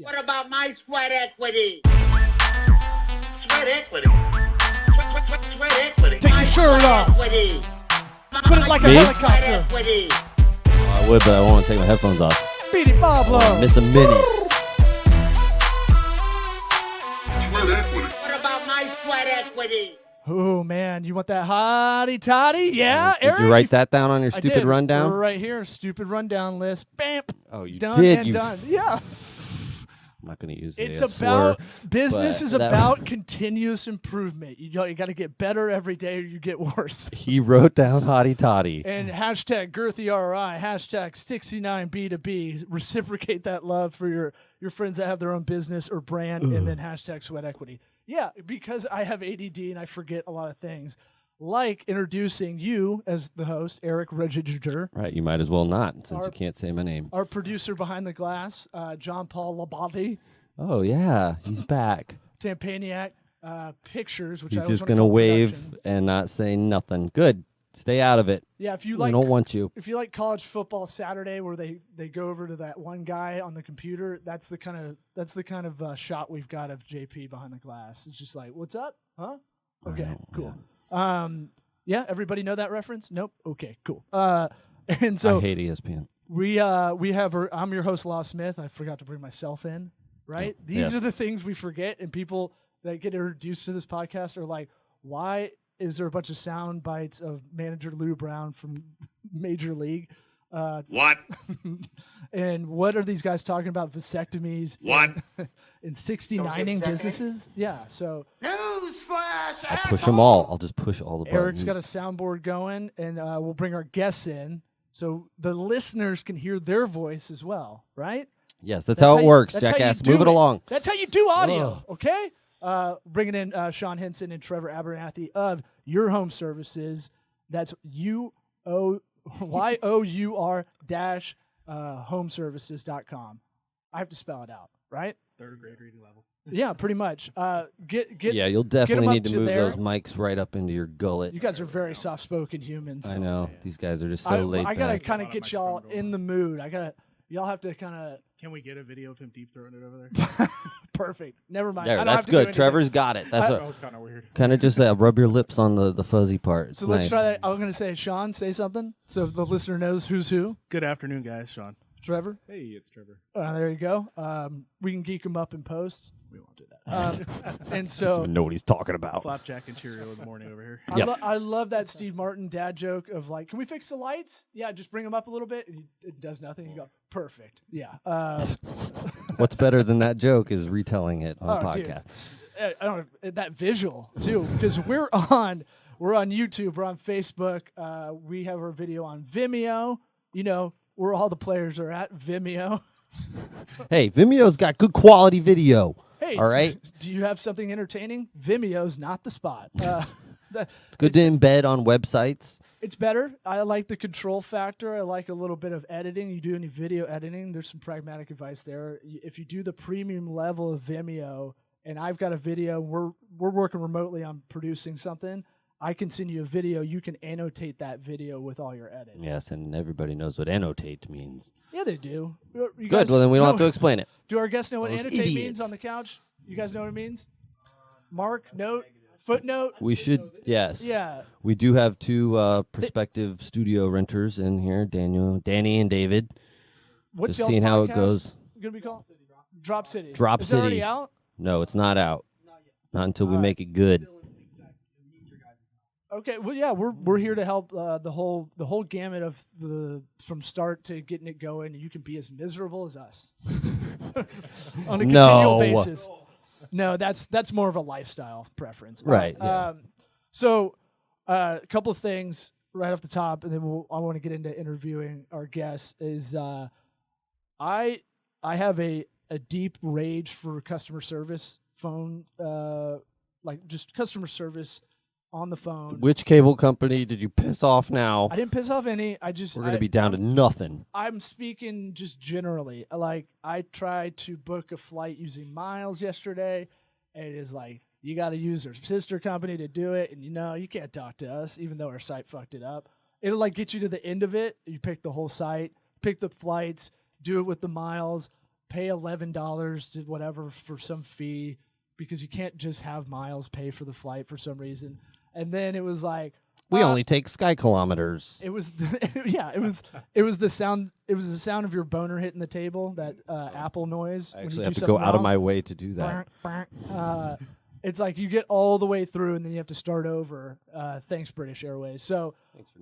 Yeah. What about my sweat equity? Sweat equity. Sweat equity. Take your shirt off. Equity. Put it like a Me? helicopter. Equity. I would, but I want to take my headphones off. Speedy Pablo. Miss a minute. What about my sweat equity? Oh, man. You want that hottie toddy? Yeah, Did Eric? you write that down on your I stupid did. rundown? Right here. Stupid rundown list. Bam. Oh, you Done did. and You done. Yeah. I'm not going to use it. It's as a about slur, business but is that- about continuous improvement. You got to get better every day or you get worse. He wrote down hottie toddy. And hashtag GirthyRI, hashtag 69B2B. Reciprocate that love for your friends that have their own business or brand, and then hashtag sweat equity. Yeah, because I have ADD and I forget a lot of things, like introducing you as the host, Eric Regiger. Right, you might as well not, since Our- you can't say my name. Our producer behind the glass, John Paul Labate, Oh, yeah, he's back. Tampaniac Pictures, which I He's always just wanna going to call wave Productions. and not say nothing. Good. Stay out of it. Yeah, if you We like, don't want you. if you like college football Saturday, where they go over to that one guy on the computer, that's the kind of shot we've got of JP behind the glass. It's just like, what's up? Huh? Okay, Oh, cool. Yeah, everybody know that reference? Nope. Okay, cool. And so I hate ESPN. we have I'm your host, Law Smith. I forgot to bring myself in. Right? Oh, These yes. are the things we forget, and people that get introduced to this podcast are like, why is there a bunch of sound bites of manager Lou Brown from Major League? What? And what are these guys talking about? Vasectomies What? and 69ing businesses? Yeah. So Newsflash! I'll push them all. I'll just push all the buttons. Eric's got a soundboard going, and we'll bring our guests in so the listeners can hear their voice as well, right? Yes, that's how it works, that's how you jackass. do Move it along. That's how you do audio, Ugh. okay? Bringing in Sean Henson and Trevor Abernathy of Your Home Services. That's YOUR dash homeservices.com. I have to spell it out, right? Third grade reading level. Yeah, pretty much. Get Yeah, you'll get 'em definitely up need to to move there. those mics right up into your gullet. You guys are very soft-spoken humans. I know. These guys are just so laid I gotta back. kind of get y'all in the mood. Y'all have to kind of Can we get a video of him deep throwing it over there? perfect. Never mind. There, I don't have that's to do good. anything. Trevor's got it. That's That was kind of weird. kind of just rub your lips on the fuzzy part. It's So let's nice. try that. I'm gonna say, Sean, say something so the listener knows who's who. Good afternoon, guys. Sean. Trevor. Hey, it's Trevor. There you go. We can geek him up in post. We won't do that. And Doesn't so even know what he's talking about. Flapjack and Cheerio in the morning over here. Yeah. I love that Steve Martin dad joke of like, can we fix the lights? Yeah, just bring them up a little bit. And it does nothing. You go, perfect. Yeah. What's better than that joke is retelling it on a dude. podcast. I don't that visual too, because we're on YouTube, we're on Facebook. We have our video on Vimeo. You know where all the players are at Vimeo. Hey, Vimeo's got good quality video. Hey, All right. Do you have something entertaining? Vimeo's not the spot. It's good to embed on websites. It's better. I like the control factor. I like a little bit of editing. You do any video editing, there's some pragmatic advice there. If you do the premium level of Vimeo, and I've got a video, we're working remotely on producing something, I can send you a video. You can annotate that video with all your edits. Yes, and everybody knows what annotate means. Yeah, they do. You Good. guys Well, then we don't have to know- explain it. Do our guests know what Those annotate means idiots. on the couch? You guys know what it means? Mark, note, footnote? We should, yes. Yeah. We do have two prospective studio renters in here, Danny and David. What's Just y'all's seeing how it podcast goes. Gonna be called? Drop City. Drop Is it already City. out? No, it's not out. Not until we make it good. Okay, well, yeah, we're here to help the whole gamut of from start to getting it going. You can be as miserable as us on a continual No. basis. No, that's more of a lifestyle preference, Right, yeah. So, a couple of things right off the top, and then I want to get into interviewing our guests. Is I have a deep rage for customer service phone, like just customer service on the phone. Which cable company did you piss off now? I didn't piss off any. I just We're going to be down to nothing. I'm speaking just generally. Like I tried to book a flight using miles yesterday, and it is like you got to use their sister company to do it, and you can't talk to us even though our site fucked it up. It'll like get you to the end of it. You pick the whole site, pick the flights, do it with the miles, pay $11 to whatever for some fee because you can't just have miles pay for the flight for some reason. And then it was like, We only take sky kilometers. it was it was the sound of your boner hitting the table, that Apple noise. I when actually you have do to go something out of wrong. my way to do that. It's like you get all the way through and then you have to start over. Thanks, British Airways. So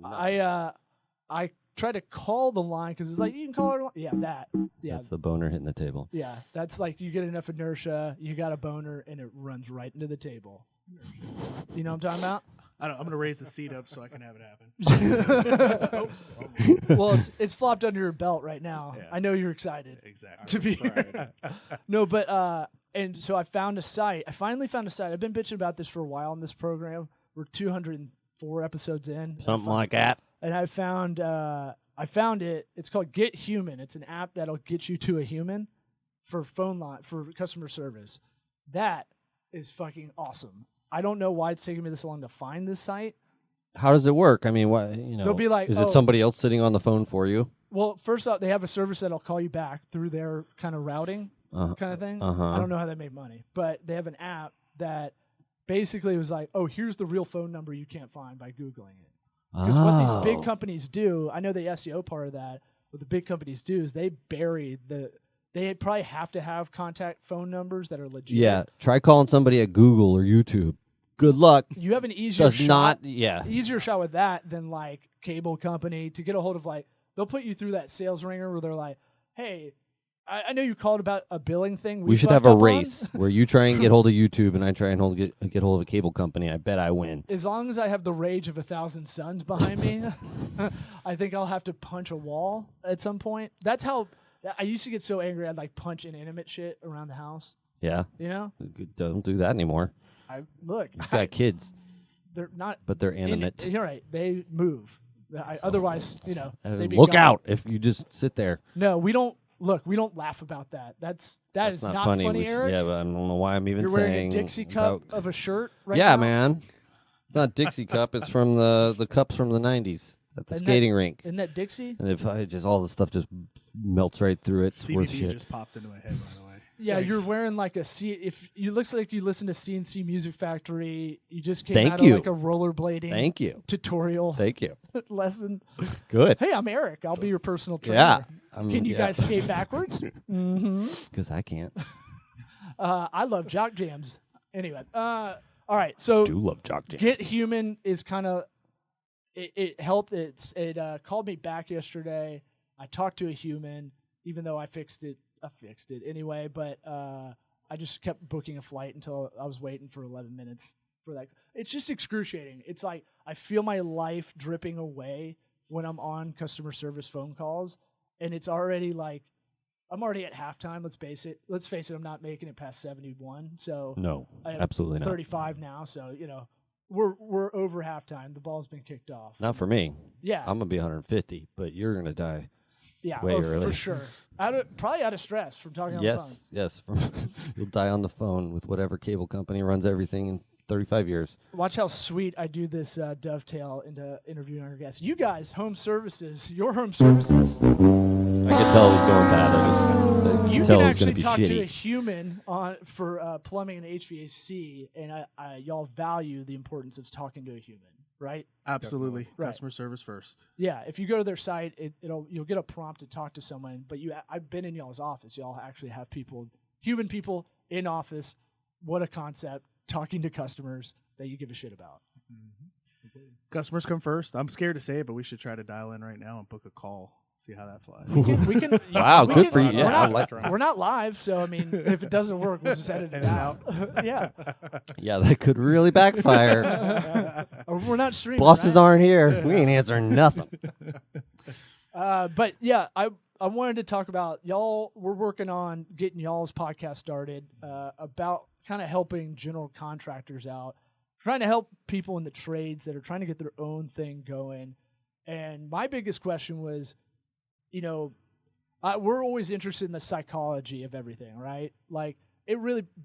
I try to call the line because it's like, you can call her. Yeah, that. Yeah, That's the boner hitting the table. yeah. That's like you get enough inertia, you got a boner, and it runs right into the table. You know what I'm talking about? I don't. I'm gonna raise the seat up so I can have it happen. Well, it's flopped under your belt right now. Yeah. I know you're excited Exactly. to be here. No, but and so I found a site. I finally found a site. I've been bitching about this for a while in this program. We're 204 episodes in. Something like that. And I found it. It's called Get Human. It's an app that'll get you to a human for phone line for customer service. That is fucking awesome. I don't know why it's taking me this long to find this site. How does it work? I mean, what They'll be like, is oh, it somebody else sitting on the phone for you? Well, first off, they have a service that'll call you back through their kind of routing kind of thing. I don't know how they make money, but they have an app that basically was like, oh, here's the real phone number you can't find by Googling it. Because what these big companies do, I know the SEO part of that, what the big companies do is they bury they probably have to have contact phone numbers that are legit. Yeah, try calling somebody at Google or YouTube. Good luck. You have an easier Does shot. not. Yeah. Easier shot with that than like cable company to get a hold of. Like, they'll put you through that sales ringer where they're like, hey, I know you called about a billing thing. We should fucked have a up on." race where you try and get hold of YouTube and I try and get hold of a cable company. I bet I win. As long as I have the rage of 1,000 suns behind me, I think I'll have to punch a wall at some point. That's how I used to get so angry I'd like punch inanimate shit around the house. Yeah. You know? Don't do that anymore. Look, You've got kids, they're not. but they're animate. You're right. They move. Otherwise, they'd be Look gone. out if you just sit there. No, we don't. Look, we don't laugh about that. That's That's not funny, We should- Eric. yeah, but I don't know why I'm even You're saying. wearing a Dixie cup about- of a shirt right yeah, now? man. It's not Dixie cup. It's from the cups from the '90s at the skating rink. Isn't that Dixie? And if I just all the stuff just melts right through it, it's Stevie worth D shit. just popped into my head, by the way. Yeah, Thanks. you're wearing like a C. If you looks like you listen to CNC Music Factory, you just came Thank out you. of like a rollerblading Thank you. tutorial Thank you. lesson. Good. Hey, I'm Eric. I'll be your personal trainer. Yeah. Can you guys skate backwards? Because I can't. I love jock jams. Anyway, all right. So Do love jock jams. Get Human is kind of it helped. It called me back yesterday. I talked to a human, even though I fixed it anyway. But I just kept booking a flight until I was waiting for 11 minutes for that. It's just excruciating. It's like I feel my life dripping away when I'm on customer service phone calls, and it's already like I'm already at halftime. Let's face it. I'm not making it past 71. So No, I have absolutely not. 35 now. So we're over halftime. The ball's been kicked off. Not for me. Yeah. I'm gonna be 150, but you're gonna die. Yeah, way oh, early. for sure. Probably out of stress from talking on the phone. Yes. You'll die on the phone with whatever cable company runs everything in 35 years. Watch how sweet I do this dovetail into interviewing our guests. You guys, home services, your home services. I could tell it was going bad. I You could tell can it was gonna actually be talk to a shitty. human for plumbing and HVAC, and y'all value the importance of talking to a human, right? Absolutely. Right. Customer service first. Yeah, if you go to their site, you'll get a prompt to talk to someone. But I've been in y'all's office. Y'all actually have human people in office. What a concept! Talking to customers that you give a shit about. Customers come first. I'm scared to say it, but we should try to dial in right now and book a call. See how that flies. We can. Wow, we good can- for you. We're Yeah, I not, like we're not live, so I mean, if it doesn't work, we'll just edit it out. Yeah, Yeah, that could really backfire. or we're not streaming. Bosses right? aren't here. We ain't answering nothing. But yeah, I wanted to talk about y'all. We're working on getting y'all's podcast started about kind of helping general contractors out, trying to help people in the trades that are trying to get their own thing going. And my biggest question was, we're always interested in the psychology of everything, right? Like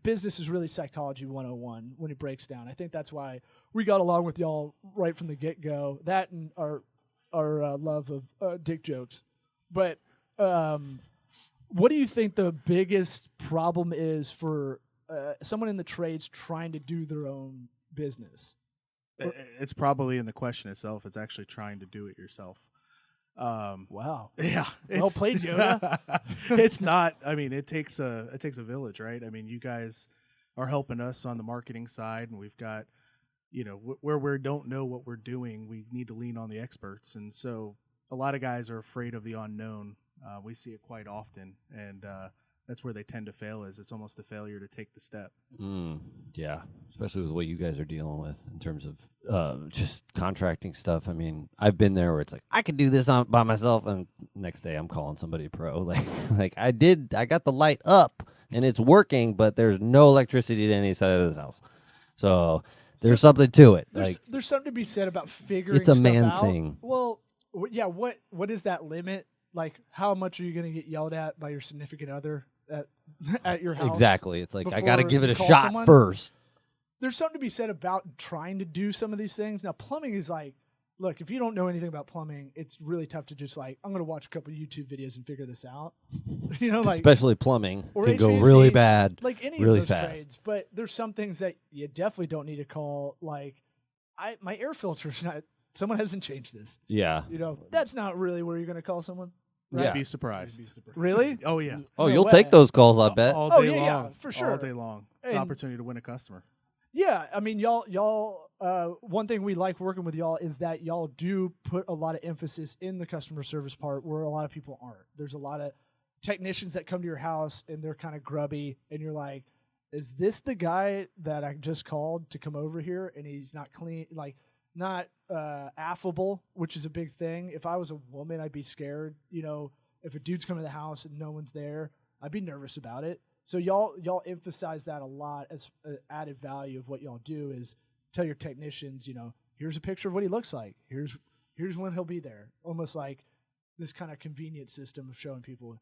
business is really psychology 101 when it breaks down. I think that's why we got along with y'all right from the get-go. That and our love of dick jokes. But What do you think the biggest problem is for someone in the trades trying to do their own business? It's probably in the question itself. It's actually trying to do it yourself. Wow. Yeah. Well played, Yoda. It's not. I mean, it takes a village, right? I mean, you guys are helping us on the marketing side, and we've got, where we don't know what we're doing, we need to lean on the experts. And so a lot of guys are afraid of the unknown. We see it quite often, and that's where they tend to fail. Is it's almost a failure to take the step. Yeah, especially with what you guys are dealing with in terms of just contracting stuff. I mean, I've been there where it's like I can do this by myself, and next day I'm calling somebody pro. Like I got the light up and it's working, but there's no electricity to any side of this house. So there's something to it. There's something to be said about figuring. It's a stuff man out. thing. Well, yeah. What is that limit? Like, how much are you going to get yelled at by your significant other at your house? Exactly. It's like I got to before give it you a call shot someone? first. There's something to be said about trying to do some of these things. Now, plumbing is like, look, if you don't know anything about plumbing, it's really tough to just like, I'm going to watch a couple of YouTube videos and figure this out. Like especially plumbing or can go HVAC, really bad, like any really of those fast. trades. But there's some things that you definitely don't need to call. Like, my air filter's not. Someone hasn't changed this. Yeah. That's not really where you're going to call someone. Yeah. You'd be surprised. Really? Oh yeah. Oh, No you'll way. take those calls, I bet. All Oh, day yeah, long. for sure. All day long. It's an And- opportunity to win a customer. Yeah, I mean, y'all. One thing we like working with y'all is that y'all do put a lot of emphasis in the customer service part, where a lot of people aren't. There's a lot of technicians that come to your house and they're kind of grubby, and you're like, "Is this the guy that I just called to come over here?" And he's not clean, like not affable, which is a big thing. If I was a woman, I'd be scared. If a dude's coming to the house and no one's there, I'd be nervous about it. So y'all emphasize that a lot as added value of what y'all do is tell your technicians, here's a picture of what he looks like. Here's when he'll be there. Almost like this kind of convenient system of showing people,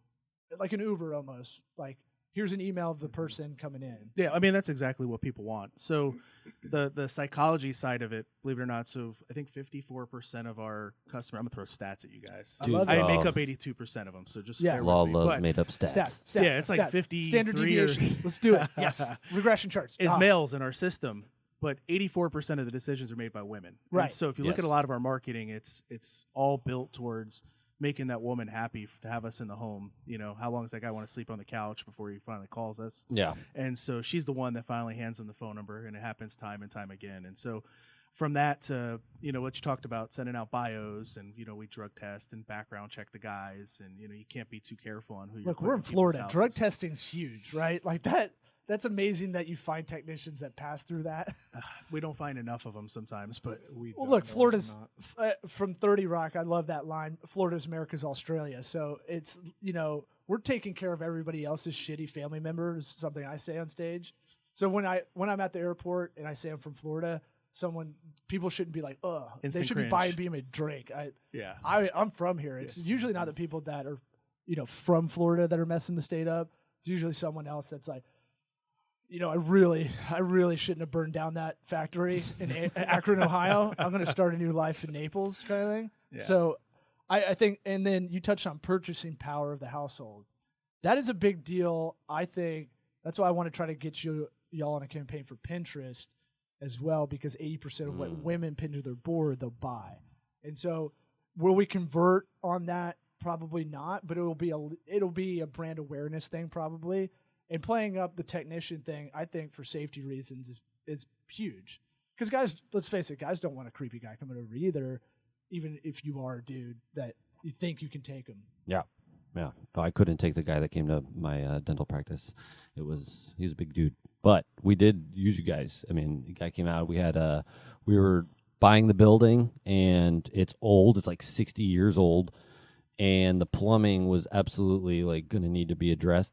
like an Uber almost. Like, here's an email of the person coming in. Yeah, I mean, that's exactly what people want. So the psychology side of it, believe it or not, so I think 54% of our customer, I'm going to throw stats at you guys. I love I it. make up 82% of them, so just Yeah. bear Law with me. loves But made up stats. Stats. Yeah, it's like stats. 53 standard or- deviations. Let's do it. Yes, regression charts. is Ah. males in our system, but 84% of the decisions are made by women. And Right. so if you look at Yes. a lot of our marketing, it's all built towards making that woman happy to have us in the home. How long does that guy want to sleep on the couch before he finally calls us? Yeah. And so she's the one that finally hands him the phone number, and it happens time and time again. And so from that to, what you talked about, sending out bios, and, we drug test and background check the guys, and, you can't be too careful on who you're Look, putting we're in people's Florida. Drug houses. testing's huge, right? Like that. That's amazing that you find technicians that pass through that. We don't find enough of them sometimes, but Well, look, Florida's from 30 Rock. I love that line. Florida's America's Australia. So it's, we're taking care of everybody else's shitty family members, something I say on stage. So when I'm at the airport and I say I'm from Florida, people shouldn't be like, ugh. They Instant should be cringe. buying me a drink. yeah. I'm from here. It's usually not the people that are, from Florida that are messing the state up. It's usually someone else that's like, I really shouldn't have burned down that factory in Akron, Ohio. I'm going to start a new life in Naples, kind of thing. Yeah. So, I think, and then you touched on purchasing power of the household. That is a big deal. I think that's why I want to try to get y'all on a campaign for Pinterest as well, because 80% of what women pin to their board, they'll buy. And so, will we convert on that? Probably not, but it'll be a brand awareness thing probably. And playing up the technician thing, I think for safety reasons is huge. Because guys, let's face it, guys don't want a creepy guy coming over either, even if you are a dude that you think you can take him. Yeah. No, I couldn't take the guy that came to my dental practice. He was a big dude, but we did use you guys. I mean, the guy came out. We were buying the building, and it's old. It's like 60 years old, and the plumbing was absolutely like going to need to be addressed.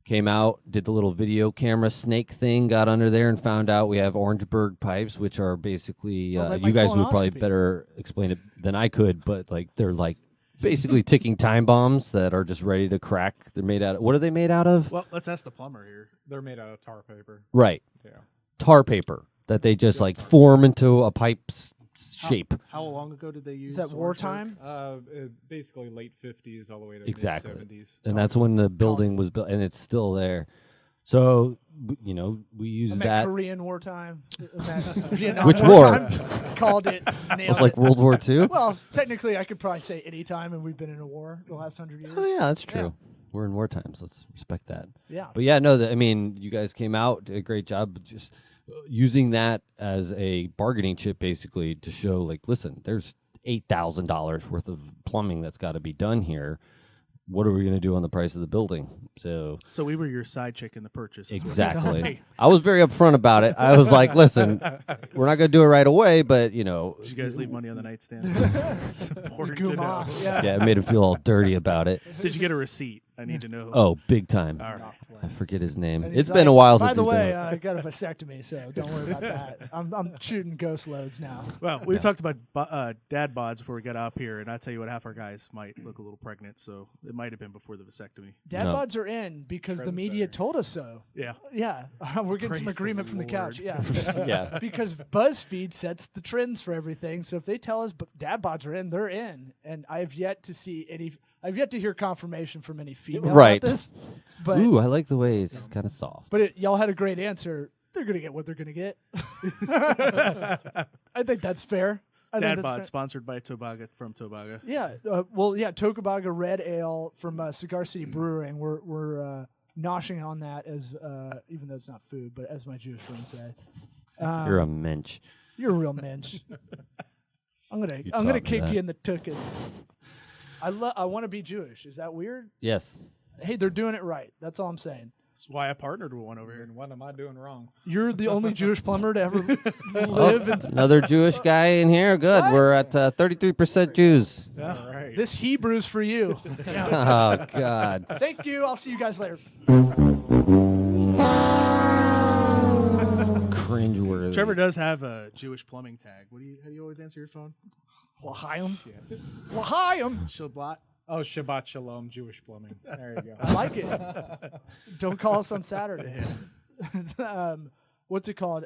Came out, did the little video camera snake thing, got under there and found out we have Orangeburg pipes, which are basically, like my you guys would probably colonoscopy. better explain it than I could, but like they're like basically ticking time bombs that are just ready to crack. They're made out of, what are they made out of? Well, let's ask the plumber here. They're made out of tar paper. Right. Yeah. Tar paper that they just like form into a pipe shape. How long ago did they use? Is that orange wartime? Basically late 50s all the way to Exactly. mid 70s. And that's when the building was built, and it's still there. So, we use that. Korean wartime. Vietnam Which war? wartime. Called it. It Nailed was like it. World War II. Well, technically, I could probably say any time, and we've been in a war the last 100 years. Oh yeah, that's true. We're in war times. Let's respect that. Yeah. But yeah, no, you guys came out, did a great job just using that as a bargaining chip, basically, to show, like, listen, there's $8,000 worth of plumbing that's got to be done here. What are we going to do on the price of the building? So we were your side chick in the purchase. is what you exactly. told me. I was very upfront about it. I was like, listen, we're not going to do it right away, but, Did you guys leave money on the nightstand? It's important to know. Guma. Yeah. yeah, it made him feel all dirty about it. Did you get a receipt? I need to know. Oh, big time. All right. I forget his name. And It's he's been a like, while By since the he's been way, on. I got a vasectomy, so don't worry about that. I'm shooting ghost loads now. Well, we talked about dad bods before we got up here, and I tell you what, half our guys might look a little pregnant, so it might have been before the vasectomy. Dad No. bods are in because the media Trendsetter. told us so. Yeah. Yeah, we're getting some Praise the agreement from the couch. Lord. Yeah, Yeah. because BuzzFeed sets the trends for everything. So if they tell us dad bods are in, they're in. And I've yet to see any. I've yet to hear confirmation from any female Right. about this. But Ooh, I like the way it's kind of soft. y'all had a great answer. They're gonna get what they're gonna get. I think that's fair. I think Dad that's bod fair. sponsored by Tobaga from Tobaga. Yeah, Tocobaga Red Ale from Cigar City Brewing. We're noshing on that as even though it's not food, but as my Jewish friends say, You're a mensch. you're a real mensch. I'm taught gonna me kick that. you in the tuchus. I want to be Jewish. Is that weird? Yes. Hey, they're doing it right. That's all I'm saying. That's why I partnered with one over here. And what am I doing wrong? You're the only Jewish plumber to ever live in Another Jewish guy in here. Good. We're at 33% Jews. All right. this Hebrew's for you. Oh, God. Thank you. I'll see you guys later. Cringeworthy. Trevor does have a Jewish plumbing tag. How do you always answer your phone? L'chaim. L'chaim. Shabbat. Oh, Shabbat Shalom, Jewish plumbing. There you go. I like it. Don't call us on Saturday. What's it called?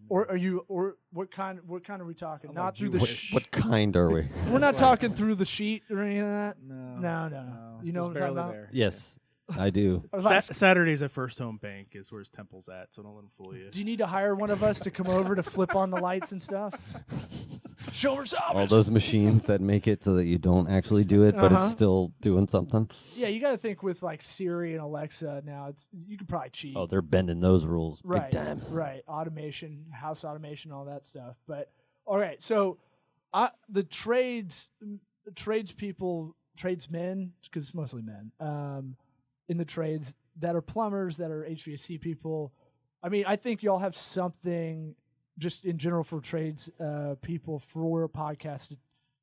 Or are you? Or what kind? What kind are we talking? Not through the. What kind are we? We're not talking through the sheet or any of that. No. No. You know Just what I'm talking barely about? there. Yes, I do. Saturdays at First Home Bank is where his temple's at, so don't let him fool you. Do you need to hire one of us to come over to flip on the lights and stuff? Show us All those machines that make it so that you don't actually do it, but it's still doing something. Yeah, you got to think with like Siri and Alexa now. You could probably cheat. Oh, they're bending those rules Right, big time. right. Automation, house automation, all that stuff. But all right, so the tradesmen, because it's mostly men, in the trades that are plumbers, that are HVAC people. I mean, I think y'all have something just in general for trades people for a podcast to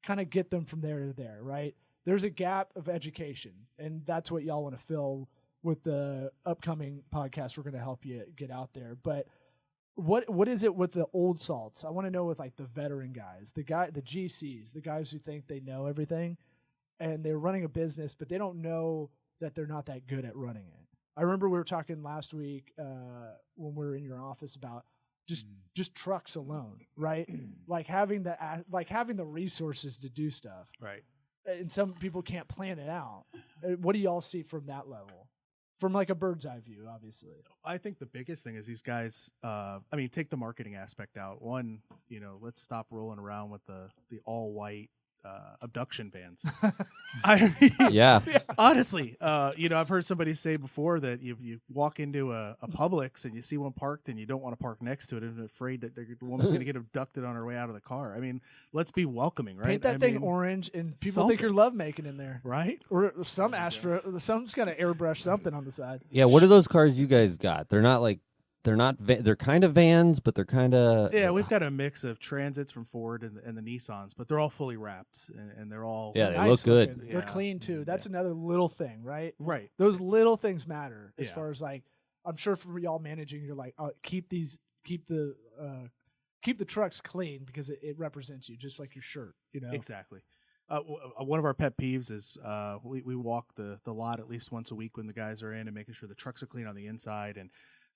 kind of get them from there to there, right? There's a gap of education, and that's what y'all want to fill with the upcoming podcast. We're going to help you get out there. But what is it with the old salts? I want to know with like the veteran guys, the GCs, the guys who think they know everything, and they're running a business, but they don't know that they're not that good at running it. I remember we were talking last week when we were in your office about just trucks alone, right? like having the resources to do stuff, Right. and some people can't plan it out. What do y'all see from that level? From like a bird's eye view, obviously. I think the biggest thing is these guys. Take the marketing aspect out. One, let's stop rolling around with the all white abduction vans. I mean, Yeah. honestly, I've heard somebody say before that you walk into a Publix and you see one parked and you don't want to park next to it and you're afraid that the woman's going to get abducted on her way out of the car. I mean, let's be welcoming, right? Paint that thing mean, orange, and people think you're lovemaking in there. right? Or some's got to airbrush something on the side. Yeah, what are those cars you guys got? They're not like, they're kind of vans, but they're kind of... Yeah, we've got a mix of Transits from Ford and the Nissans, but they're all fully wrapped and they're all... Yeah, they Nice look good. looking. They're Yeah. clean too. That's another little thing, right? Right. Those little things matter as Yeah. far as like, I'm sure for y'all managing, you're like, keep the trucks clean because it represents you, just like your shirt, Exactly. One of our pet peeves is we walk the lot at least once a week when the guys are in and making sure the trucks are clean on the inside. And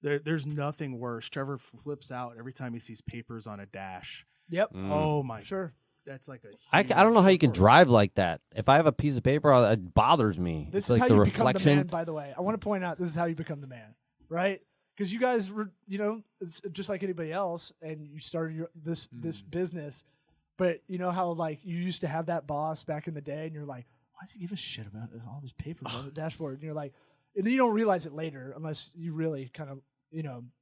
there's nothing worse. Trevor flips out every time he sees papers on a dash. Yep. Oh my, Sure. that's like a. I don't know how you can drive like that. If I have a piece of paper, it bothers me. This It's is like how the you reflection. become the man, by the way. I want to point out this is how you become the man, right? Because you guys were, it's just like anybody else, and you started this business. But you know how like you used to have that boss back in the day, and you're like, why does he give a shit about all these papers on the dashboard? And you're like, and then you don't realize it later unless you really kind of,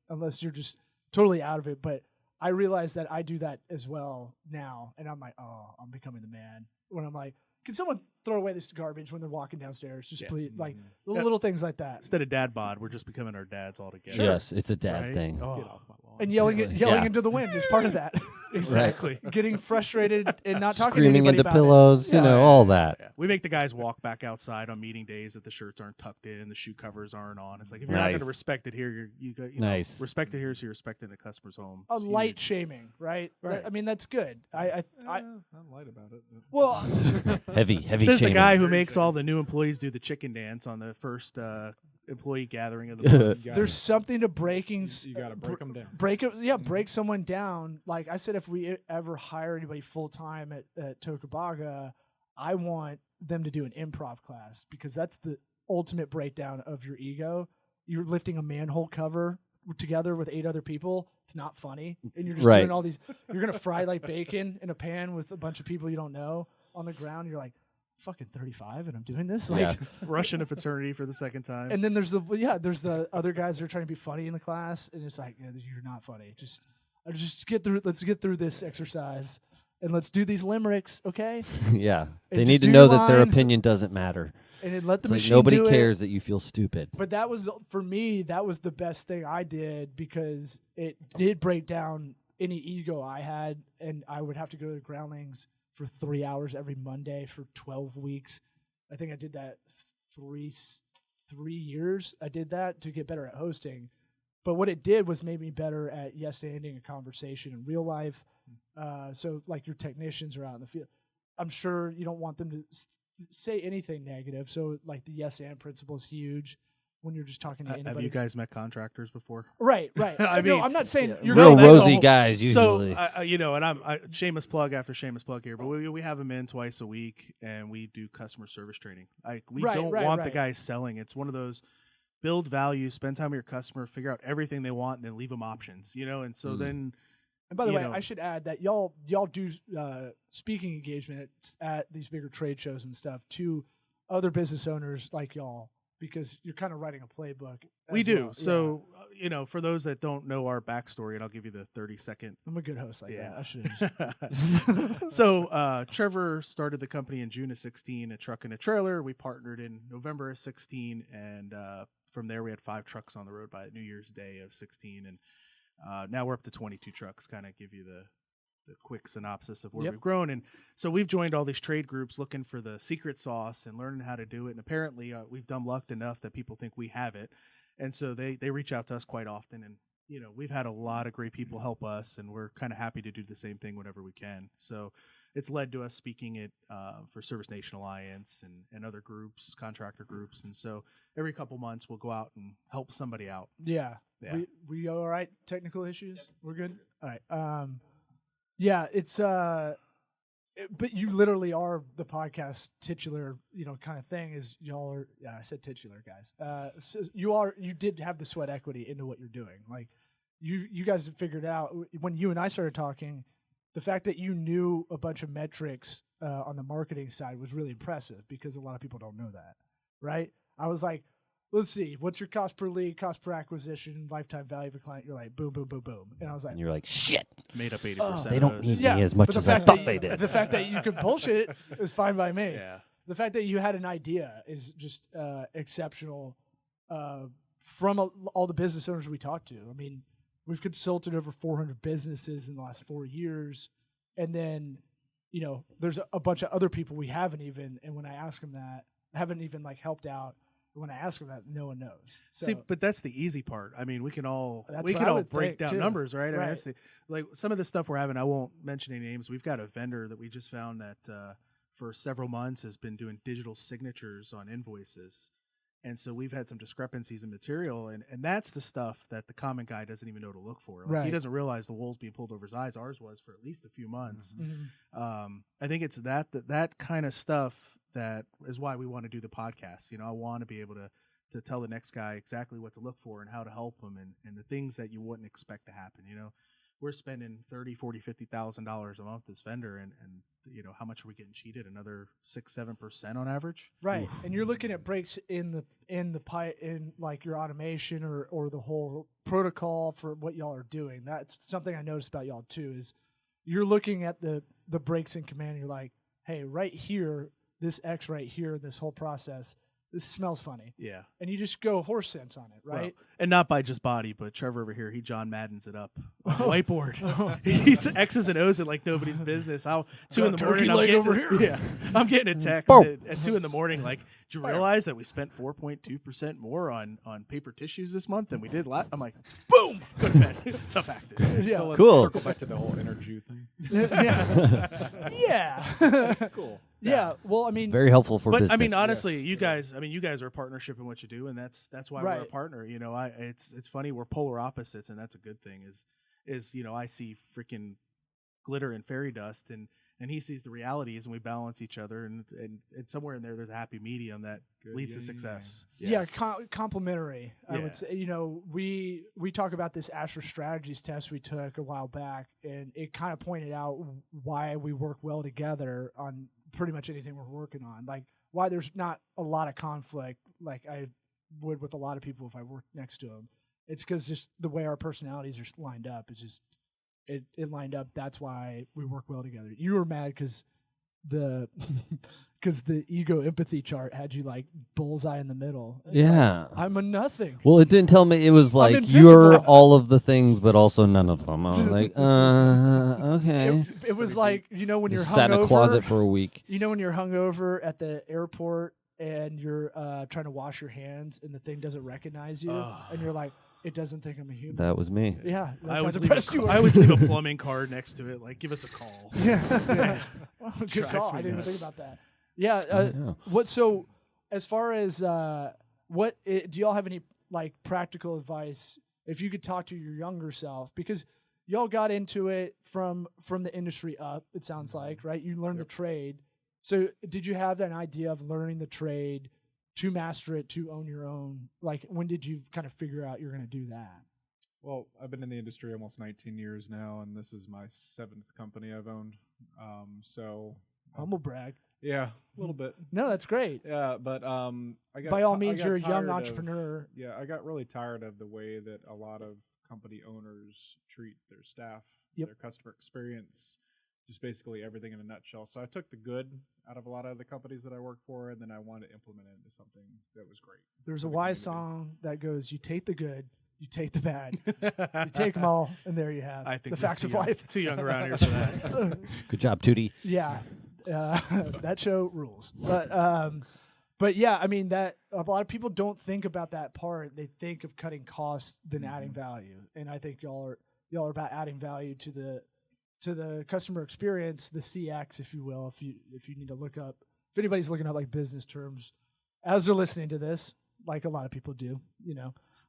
unless you're just totally out of it. But I realize that I do that as well now, and I'm like, oh, I'm becoming the man. When I'm like, can someone throw away this garbage when they're walking downstairs? Just please, like little things like that. Instead of dad bod, we're just becoming our dads all together. Yes, it's a dad Right? thing. Oh. Get off my lawn. And yelling Yeah. into the wind is part of that. Exactly. Getting frustrated and not talking Screaming to anybody into about pillows, Yeah. all that. Yeah. We make the guys walk back outside on meeting days if the shirts aren't tucked in, the shoe covers aren't on. It's like if you're not going Nice. to respect it here, you got Nice. respect it here, so you're respecting the customer's home. A It's light huge. shaming, right? Right. I mean, that's good. I I'm light about it. well, Heavy Says shaming. the guy who makes all the new employees do the chicken dance on the first employee gathering of the month. there's something to breaking. You got to break them down. Break it, yeah. Break someone down. Like I said, if we ever hire anybody full time at Tokubaga, I want them to do an improv class because that's the ultimate breakdown of your ego. You're lifting a manhole cover together with 8 other people. It's not funny, and you're just Right. doing all these. You're gonna fry like bacon in a pan with a bunch of people you don't know on the ground. You're like, fucking 35, and I'm doing this. Like, Yeah. Rushing a fraternity for the second time. and then there's the other guys that are trying to be funny in the class, and it's like, yeah, you're not funny. Just get through. Let's get through this exercise, and let's do these limericks, okay? Yeah. They just need to do know your that their line. opinion doesn't matter. And then let the It's like machine nobody do it. cares that you feel stupid. But that was for me. That was the best thing I did because it did break down any ego I had, and I would have to go to the Groundlings for 3 hours every Monday for 12 weeks. I think I did that 3 years. I did that to get better at hosting. But what it did was made me better at yes-anding a conversation in real life. So like your technicians are out in the field. I'm sure you don't want them to say anything negative. So like the yes-and principle is huge when you're just talking to anybody. Have you guys met contractors before? Right. I mean, I'm not saying you're Real not. that's rosy all- guys usually. So, and I'm shameless plug after shameless plug here, but we have them in twice a week, and we do customer service training. We Right, don't right, want the right. guys selling. It's one of those build value, spend time with your customer, figure out everything they want, and then leave them options. And so then. And by the you way, know. I should add that y'all do speaking engagement at these bigger trade shows and stuff to other business owners like y'all because you're kind of writing a playbook. We as do. well. So, for those that don't know our backstory, and I'll give you the 30-second. I'm a good host like Yeah. that. I should. So, Trevor started the company in June of 16, a truck and a trailer. We partnered in November of 16, and from there we had 5 trucks on the road by New Year's Day of 16, and now we're up to 22 trucks. Kind of give you the quick synopsis of where Yep. we've grown. And so we've joined all these trade groups looking for the secret sauce and learning how to do it. And apparently we've dumb lucked enough that people think we have it. And so they reach out to us quite often. And, we've had a lot of great people help us, and we're kind of happy to do the same thing whenever we can. So it's led to us speaking at for Service Nation Alliance and other groups, contractor groups. And so every couple months we'll go out and help somebody out. Yeah. Yeah. We all right? Technical issues? We're good? All right. Yeah, it's but you literally are the podcast titular, kind of thing is y'all are I said titular guys. So you did have the sweat equity into what you're doing. Like you guys have figured out when you and I started talking, the fact that you knew a bunch of metrics on the marketing side was really impressive because a lot of people don't know that. Right? I was like, let's see, what's your cost per lead, cost per acquisition, lifetime value of a client? You're like, boom, boom, boom, boom. And I was like, And you're like, shit. Made up 80%. They of don't those. need yeah, me as much but the as I fact thought that they did. The fact that you could bullshit it is fine by me. Yeah. The fact that you had an idea is just exceptional from all the business owners we talked to. I mean, we've consulted over 400 businesses in the last 4 years. And then, there's a bunch of other people we haven't even, and when I ask them that, haven't even helped out. When I ask them that, no one knows. So, See, but that's the easy part. I mean, we can all That's we what can I all would break think, down too. numbers, right? I mean, Right. that's some of the stuff we're having. I won't mention any names. We've got a vendor that we just found that for several months has been doing digital signatures on invoices, And so we've had some discrepancies in material, and that's the stuff that the common guy doesn't even know to look for. Like, Right. He doesn't realize the wool's being pulled over his eyes. Ours was for at least a few months. I think it's that kind of stuff that is why we want to do the podcast. I want to be able to tell the next guy exactly what to look for and how to help him, and the things that you wouldn't expect to happen. We're spending $30,000, $40,000, $50,000 a month as vendor, and how much are we getting cheated? Another 6-7% on average. Right, and you're looking at breaks in like your automation or the whole protocol for what y'all are doing. That's something I noticed about y'all too. Is you're looking at the breaks in command. And you're like, hey, right here, this X right here, this whole process. This smells funny. Yeah. And you just go horse sense on it, right? Well, and not by just body, but Trevor over here, he John Maddens it up on the whiteboard. He's X's and O's it like nobody's business. 2 in the morning, I'm getting a text at 2 in the morning like, did you realize that we spent 4.2% more on paper tissues this month than we did last? I'm like, boom, go to bed. Tough acting. Yeah. So let's Cool. circle back to the whole inner Jew thing. Yeah. That's cool. Yeah. Well, I mean, Very helpful for But business. I mean, honestly, you guys are a partnership in what you do, and that's why we're a Right. partner. It's funny, we're polar opposites, and that's a good thing. Is I see freaking glitter and fairy dust, and he sees the realities, and we balance each other, and somewhere in there's a happy medium that leads to success. yeah, complementary. I Yeah. would say. We talk about this Asher Strategies test we took a while back, and it kind of pointed out why we work well together on pretty much anything we're working on. Like why there's not a lot of conflict, like I would with a lot of people if I worked next to them. It's because just the way our personalities are lined up. It's just it lined up. That's why we work well together. You were mad because the ego empathy chart had you like bullseye in the middle. Yeah. I'm a nothing. Well, it didn't tell me. It was like invisible. you're all of the things, but also none of them. I was like, okay. It was like when you're Just sat in a hungover. closet for a week. When you're hungover at the airport and you're trying to wash your hands and the thing doesn't recognize you and you're like, it doesn't think I'm a human. That was me. Yeah, that's I how depressed you I are. always leave a plumbing card next to it. Like, give us a call. Yeah. Well, good Drives call. me I didn't even nuts. think about that. Yeah. Yeah. What? So, as far as do y'all have any like practical advice if you could talk to your younger self, because y'all got into it from the industry up? It sounds like, right? You learned the trade. So, did you have an idea of learning the trade to master it, to own your own? Like, when did you kind of figure out you're going to do that? Well, I've been in the industry almost 19 years now, and this is my 7th company I've owned. Humble brag. Yeah, a little bit. No, that's great. Yeah, but I got By all I means, got you're a young tired of- entrepreneur. Yeah, I got really tired of the way that a lot of company owners treat their staff, Yep. their customer experience, just basically everything in a nutshell. So I took the good out of a lot of the companies that I worked for, and then I wanted to implement it into something that was great. There's for a the wise community. song that goes, you take the good, you take the bad, you take them all, and there you have I think the you're facts too of young- life. Too young around here for that. Good job, Tootie. Yeah, that show rules. But yeah, I mean that a lot of people don't think about that part. They think of cutting costs than adding value, and I think y'all are about adding value to the customer experience, the CX, if you will. If you need to look up, if anybody's looking up like business terms as they're listening to this, like a lot of people do,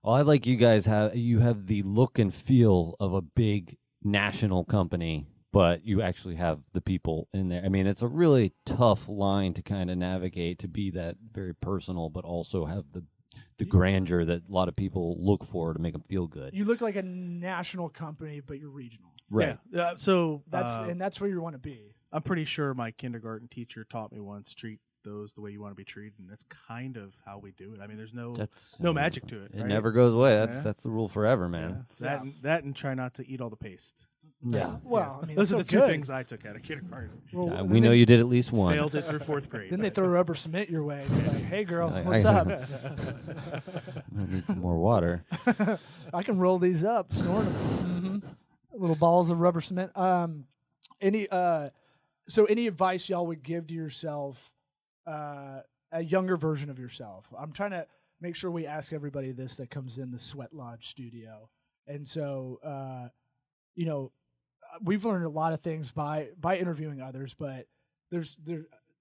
Well, I like you guys have the look and feel of a big national company, but you actually have the people in there. I mean, it's a really tough line to kind of navigate, to be that very personal, but also have the grandeur that a lot of people look for to make them feel good. You look like a national company, but you're regional. Right. Yeah. So That's where you want to be. I'm pretty sure my kindergarten teacher taught me once, treat those the way you want to be treated, and that's kind of how we do it. I mean, there's no magic to it. It right? never goes away. That's Yeah. the rule forever, man. That and try not to eat all the paste. Yeah. Well, I mean, Those it's are the still two good. things I took out of kindergarten. Well, Yeah, and we know then- you did at least one. Failed it through 4th grade. Then they throw rubber cement your way. And you're like, hey, girl, I- what's I- up? I need some more water. I can roll these up, snort them. Little balls of rubber cement. Any advice y'all would give to yourself, a younger version of yourself? I'm trying to make sure we ask everybody this that comes in the Sweat Lodge studio. And so, we've learned a lot of things by interviewing others, but there's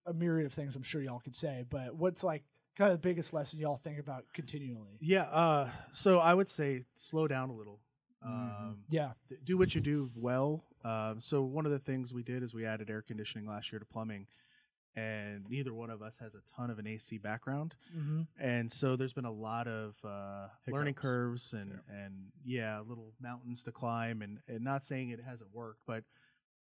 a myriad of things I'm sure y'all could say. But what's like kind of the biggest lesson y'all think about continually? Yeah. So I would say slow down a little. Yeah. Do what you do well. So one of the things we did is we added air conditioning last year to plumbing, and neither one of us has a ton of an AC background. And so there's been a lot of learning curves and little mountains to climb, and not saying it hasn't worked, but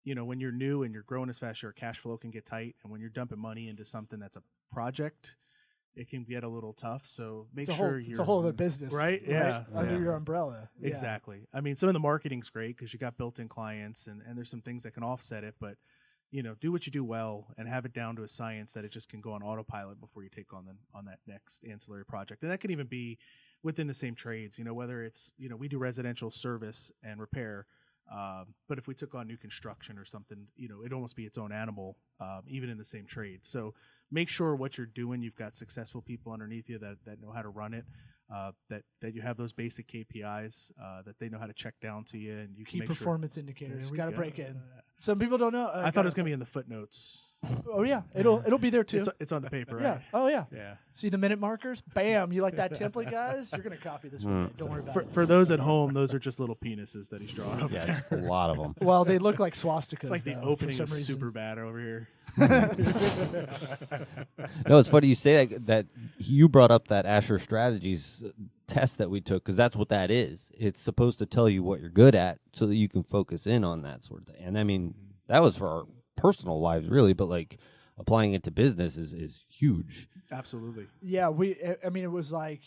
when you're new and you're growing as fast, your cash flow can get tight, and when you're dumping money into something that's a project, it can get a little tough. So make sure it's a whole other business, right? Yeah, under your umbrella. Yeah. Exactly. I mean, some of the marketing's great because you got built-in clients, and there's some things that can offset it, but do what you do well and have it down to a science that it just can go on autopilot before you take on that next ancillary project. And that can even be within the same trades, whether it's, we do residential service and repair, but if we took on new construction or something, it'd almost be its own animal, even in the same trade. So make sure what you're doing, you've got successful people underneath you that know how to run it, that you have those basic KPIs, that they know how to check down to you, and you Key can make performance indicators. You got to break in. in. Some people don't know. I thought it was going to be in the footnotes. Oh yeah, it'll be there too. It's on the paper, Yeah. right? Oh yeah. Yeah. See the minute markers? Bam! You like that template, guys? You're gonna copy this one. Don't worry about it. For those at home, those are just little penises that he's drawn up Yeah, there. just a lot of them. Well, they look like swastikas. It's like the though, opening for of some reason. Super Bad over here. No, it's funny you say that you brought up that Asher Strategies test that we took, because that's what that is. It's supposed to tell you what you're good at so that you can focus in on that sort of thing. And I mean, that was for our personal lives, really, but like applying it to business is huge. Absolutely. Yeah, I mean, it was like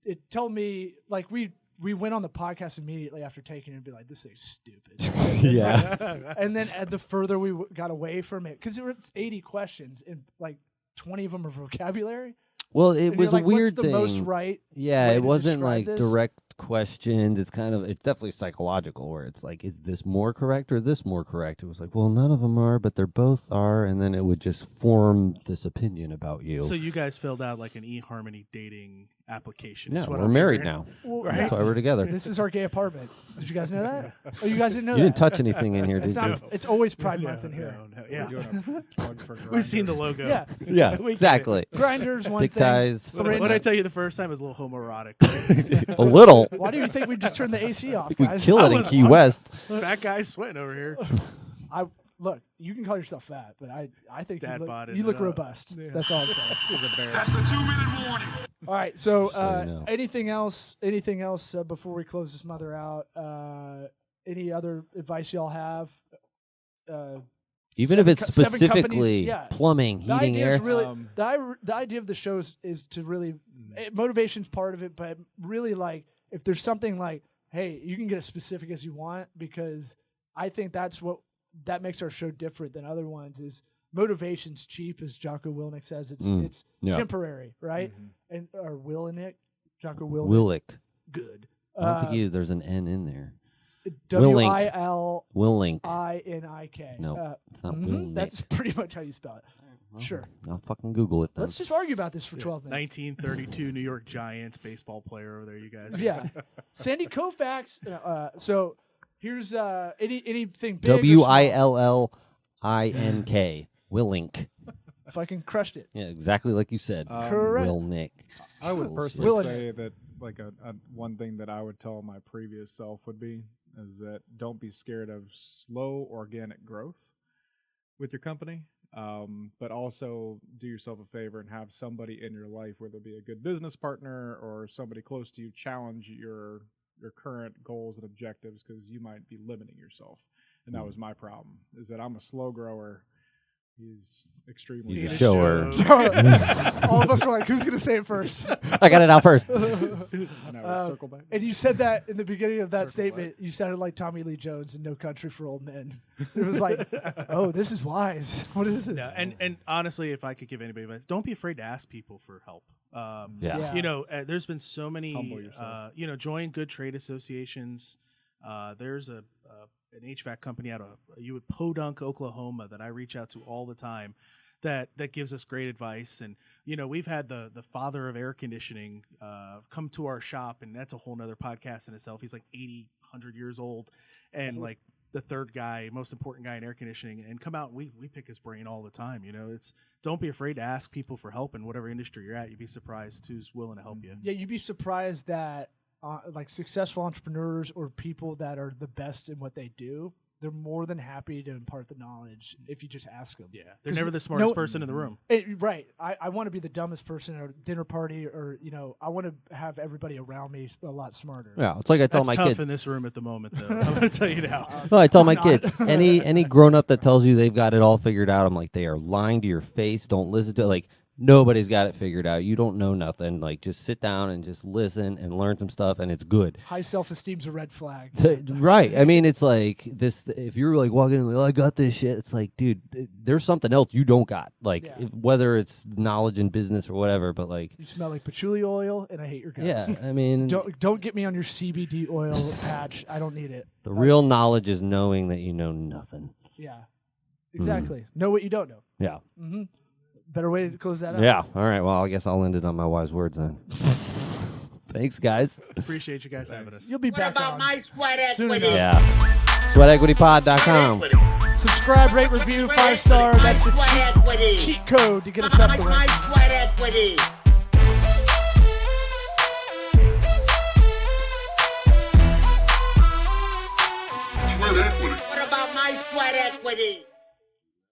it told me like we went on the podcast immediately after taking it and be like, this thing's stupid. Yeah. And then the further we got away from it, because it's 80 questions and like 20 of them are vocabulary. Well, it And was you're like, a weird what's the thing. most right Yeah, way it to wasn't describe like this? direct questions. It's definitely psychological, where it's like, is this more correct or this more correct? It was like, well, none of them are, but they're both are, and then it would just form this opinion about you. So you guys filled out like an eHarmony dating application. Yeah, is what we're I'm married hearing. now. Well, Right. That's why we're together. This is our gay apartment. Did you guys know that? Oh, you guys didn't know You that? didn't touch anything in here, It's did you? not. It's always Pride Month in here. No, We're yeah. doing a plug for We've seen the Grindr. logo. Yeah. Yeah, We get it. exactly. Grinders one Dick thing. ties. What did I tell you the first time? It was a little homoerotic. A little. Why do you think we just turned the AC off, We guys? kill it in was Key one. West. Fat guy sweating over here. Look, you can call yourself fat, but I think Dad botted you look it up. robust. That's all I'm saying. He's a bear. That's the 2-minute warning. All right. So, So you know. anything else? Anything else before we close this mother out? Any other advice y'all have? Even if it's seven companies, specifically yeah. plumbing, The heating, idea air. is really Um, the idea of the show is to really motivation's part of it, but really like if there's something like, hey, you can get as specific as you want, because I think that makes our show different than other ones. Is motivation's cheap, as Jocko Willnick says. It's yeah. temporary, right? And or Willnick, Jocko Willnick, Willick. good. I don't think there's an N in there. WILLINIK. Willink. No, it's not Willnick. That's pretty much how you spell it. Sure. I'll fucking Google it then. Let's just argue about this for 12 minutes. 1932 New York Giants baseball player over there, you guys. Yeah. Sandy Koufax. So here's anything big or WILLINK. Willink. small? Fucking crushed it. Yeah, exactly like you said. Correct. Willnick. I would Bullshit. personally Will it- say that like a one thing that I would tell my previous self would be is that don't be scared of slow organic growth with your company, but also do yourself a favor and have somebody in your life, whether it be a good business partner or somebody close to you, challenge your current goals and objectives, because you might be limiting yourself. And that was my problem, is that I'm a slow grower. He's extremely He's a He's a shower. show. All of us were like, who's going to say it first? I got it out first. Now circle back. And you said that in the beginning of that Circle statement. You sounded like Tommy Lee Jones in No Country for Old Men. It was like, oh, this is wise. What is this? Yeah, and honestly, if I could give anybody advice, don't be afraid to ask people for help. Yeah. Yeah. There's been so many. Humble yourself. Join good trade associations. There's an HVAC company out of Podunk, Oklahoma, that I reach out to all the time. That gives us great advice, and we've had the father of air conditioning come to our shop, and that's a whole nother podcast in itself. He's like 80, 100 years old, and like the third guy, most important guy in air conditioning, and come out and we pick his brain all the time. You know, don't be afraid to ask people for help in whatever industry you're at. You'd be surprised who's willing to help you. Yeah, you'd be surprised that like successful entrepreneurs or people that are the best in what they do, they're more than happy to impart the knowledge if you just ask them. Yeah, they're never the smartest person in the room. Right. I want to be the dumbest person at a dinner party, or I want to have everybody around me a lot smarter. Yeah, it's like I tell That's my tough kids. in this room at the moment, though. I'm going to tell you now. No, I tell my kids, any grown up that tells you they've got it all figured out, I'm like, they are lying to your face. Don't listen to it. Like, nobody's got it figured out. You don't know nothing. Like, just sit down and just listen and learn some stuff, and it's good. High self-esteem's a red flag. Right. I mean, it's like this. If you're like walking in, like, I got this shit. It's like, dude, there's something else you don't got. Like, whether it's knowledge in business or whatever. But like, you smell like patchouli oil, and I hate your guts. Yeah. I mean, don't get me on your CBD oil patch. I don't need it. The real knowledge is knowing that you know nothing. Yeah. Exactly. Know what you don't know. Yeah. Mm-hmm. Better way to close that out. Yeah. All right. Well, I guess I'll end it on my wise words then. Thanks, guys. Appreciate you guys having us. You'll be What back about on my sweat soon equity? enough. Yeah. SweatEquityPod.com. Sweat equity. Subscribe, rate, review, 5-star. My That's the sweat equity. cheat code to get us up the My rank. sweat equity. Sweat equity. What about my sweat equity?